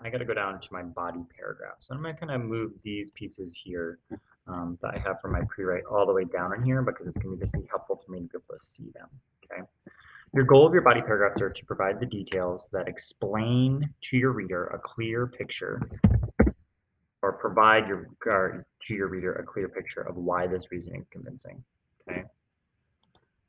I got to go down to my body paragraph. So I'm going to kind of move these pieces here that I have for my pre-write all the way down in here because it's going to be helpful for me to be able to see them. Okay. Your goal of your body paragraphs are to provide the details that explain to your reader a clear picture or provide to your reader a clear picture of why this reasoning is convincing. Okay.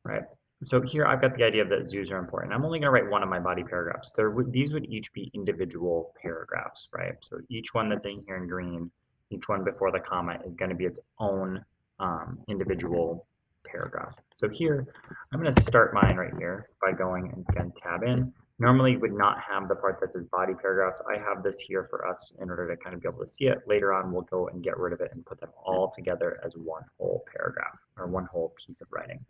Right. So here I've got the idea that zoos are important. I'm only going to write one of my body paragraphs. These would each be individual paragraphs, right? So each one that's in here in green, each one before the comma is going to be its own individual paragraph. So here, I'm going to start mine right here by going and again tab in. Normally would not have the part that says body paragraphs. I have this here for us in order to kind of be able to see it. Later on, we'll go and get rid of it and put them all together as one whole paragraph or one whole piece of writing.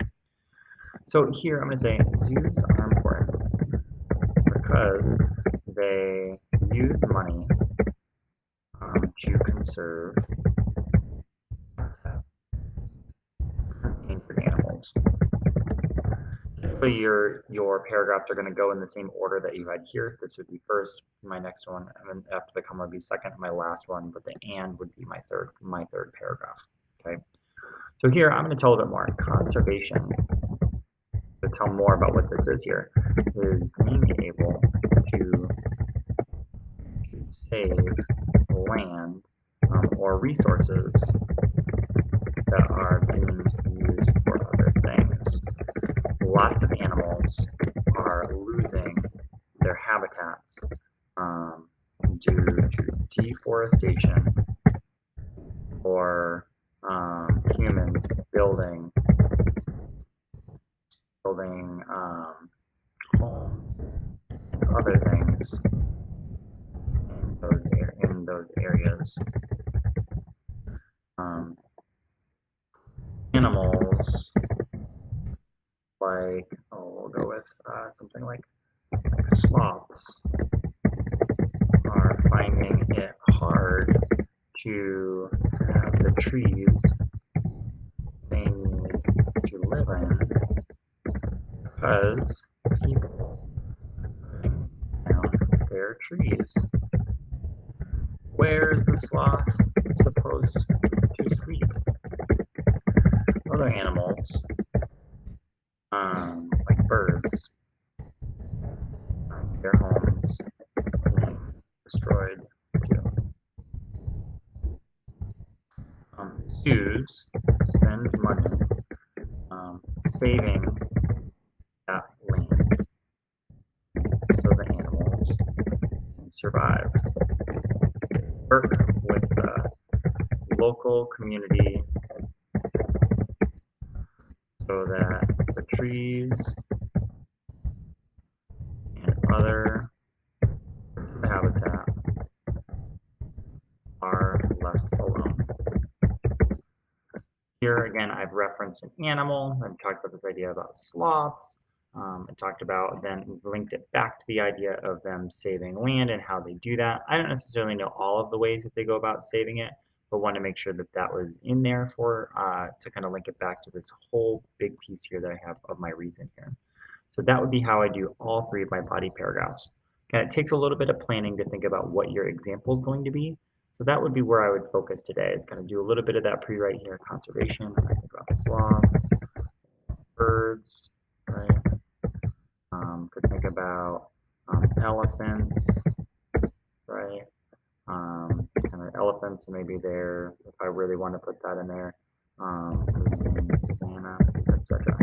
So here I'm going to say zoos are important because they use money to conserve endangered animals. Typically, your paragraphs are going to go in the same order that you had here. This would be first, my next one, and then after the comma would be second, my last one, but the and would be my third paragraph. Okay. So here I'm going to tell a bit more. Conservation, to tell more about what this is here, is being able to save land or resources that are being used for other things. Lots of animals are losing their habitats due to deforestation or humans building homes and other things in those areas. Animals like, we'll go with something like sloths are finding it hard to have the trees they need to live in because people are cutting down their trees. Where is the sloth supposed to sleep? Other animals, like birds, their homes being destroyed too. Zoos spend money saving that land so the animals can survive. Work with the local community so that the trees and other habitat are left alone. Here again, I've referenced an animal. I've talked about this idea about sloths. I talked about then linked it back to the idea of them saving land and how they do that. I don't necessarily know all of the ways that they go about saving it, but want to make sure that that was in there for to kind of link it back to this whole big piece here that I have of my reason here. So that would be how I do all three of my body paragraphs. And it takes a little bit of planning to think about what your example is going to be. So that would be where I would focus today, is kind of do a little bit of that pre-write here, conservation. I think about sloths, birds, right? Could think about elephants, right? Kind of elephants, maybe there, if I really want to put that in there, savannah, etc.